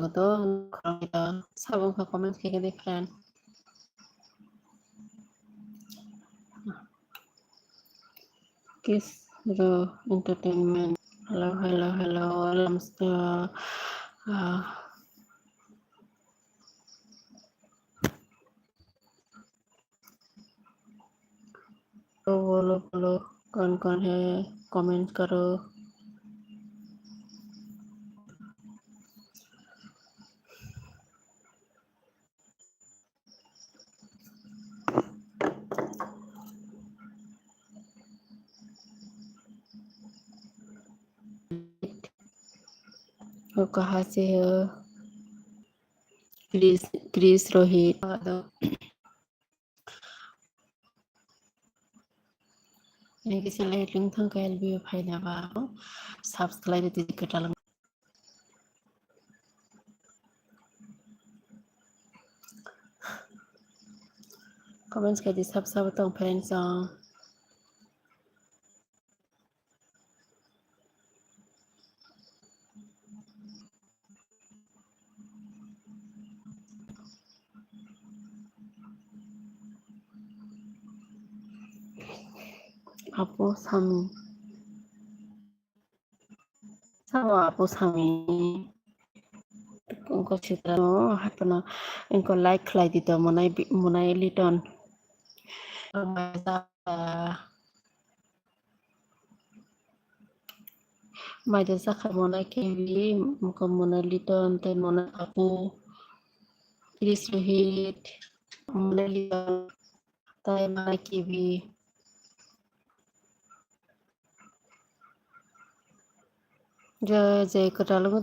itu kalau kita sabung ke komen kayak gitu friend. Kiss Entertainment. Hello, Lamster. बोलो कौन है comment करो. वो कहाँ से है? Chris Rohit. Ini kisah lihat lingkung ke LB file apa? Subscribe di titik dalam. Comment sekali di subscribe tong friends. Apo Sami. Sama Apo Sami. उनको चित्र हटना इनको लाइक खिलाई दी तो मुनाई लिटन माइदा साखा मुनाई केवी मुको मुनाई लिटन ते मुनाई आपू क्रिस रोहित मुनाई लिटन ताई मुनाई केवी जय कटालू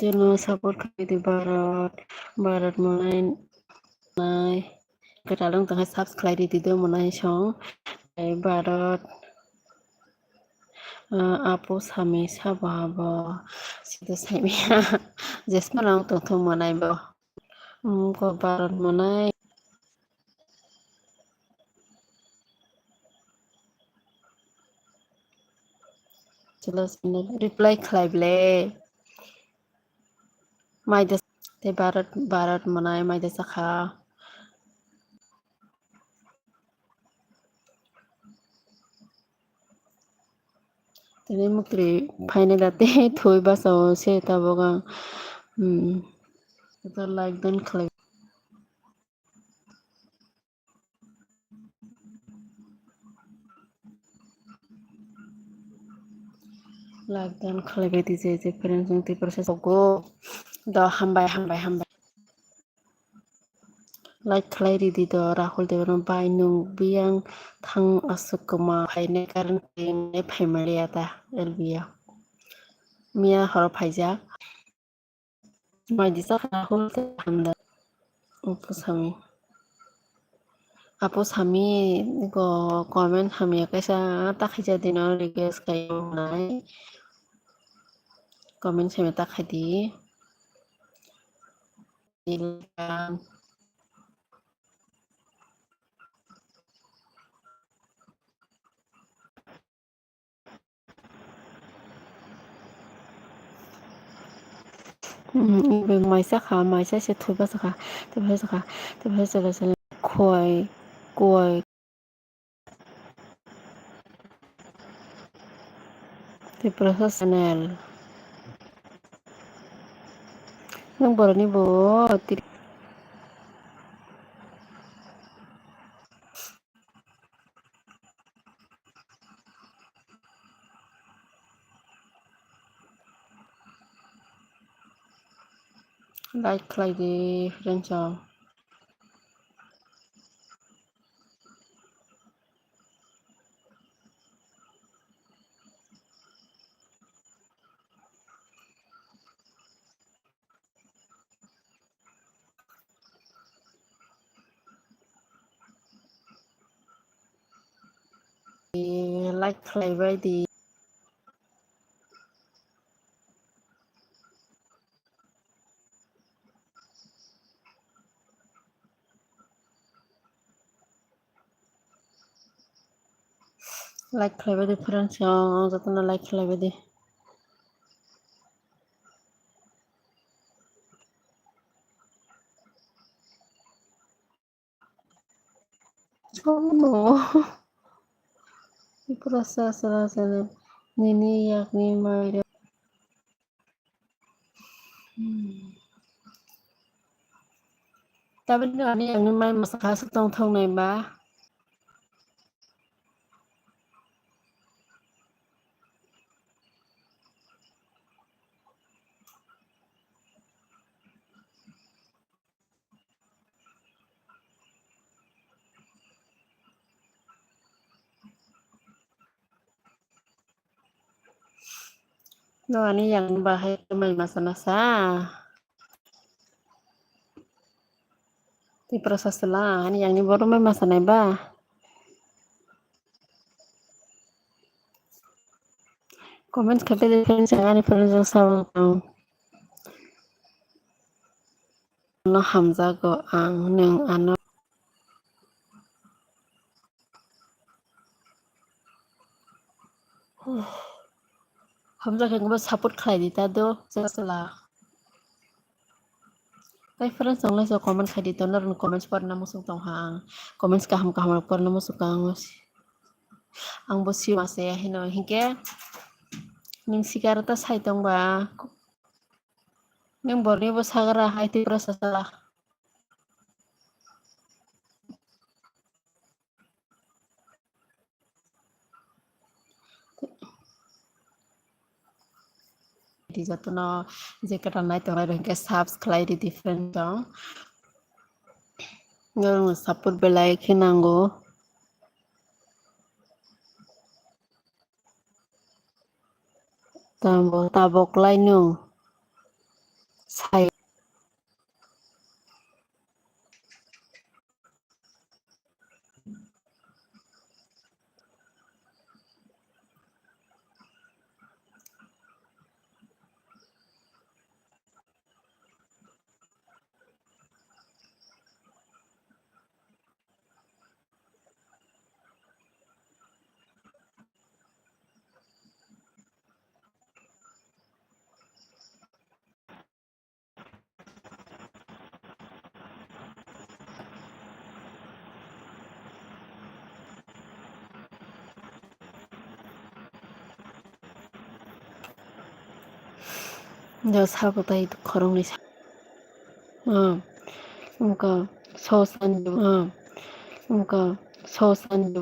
तेनो सपोर्ट खाई भारत मुनाई कटालू तंग सब्सक्राइब दी दो Munai song Bharat Apo Sami Sababa Sito Samia Jesma lang tong manay ba ko barat manay jelas reply khlaible maida te barat manay maida sakha tene mukri final ate thoi ba so se taboga to like dan khlai like dan khlai be di je friends ng ti proses go da hambai like khlai di do Rahul Devan bai nung biang thang asukuma phaine karan ne phaimali ata elbia mia hor phaija maidi sa Rahul handa upusami Apo Sami ko comment hamia kaisa takhija dino request kayo nai comment sami takhadi ilkan maisa kha maisa se thuba sakha te bhasa koi te professional nang boroni bo like di friends like खालायबाय they like खालायबाय दे friends जतना like खालायबाय दे no proses rasanya ini yakni Maria tapi ini yang main masak khas tong thong này ba no ini yang bahaya main masa-masa di proses lah ini yang ini baru main masa này ba comment kape de friends yang friends sama no hamza go ang neng ano hamza kan gue support khai di tado setelah Tay friends ang so comment khai di toner comments par na musung tong hang comments kaham par na musung kang ang bosi masaya hino hingke ning sikarata sai tong ba ning borni bo sagara hai ti proses lah di jatuh je kata nai tong rai hingke subscribe di different tong ngurung support belai kinanggo tambo tabok lai nung sai 저 사보다 이 거롱이 그러니까 그러니까 서산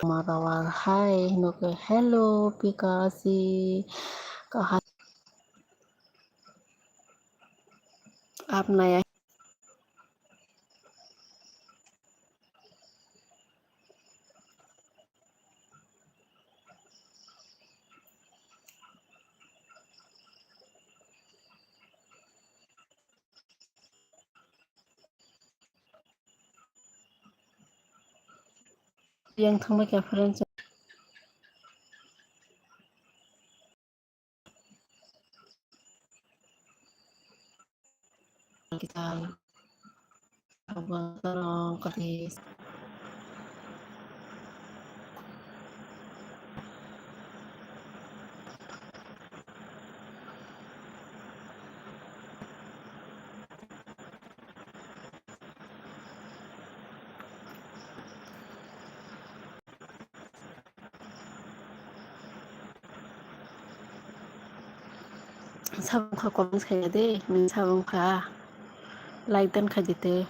marawal hai hino ke hello pikasi kahat apna ya yang thangma ka friends kita abang tolong ketis sabang ka comments kaya de min sabang ka like dan ka dite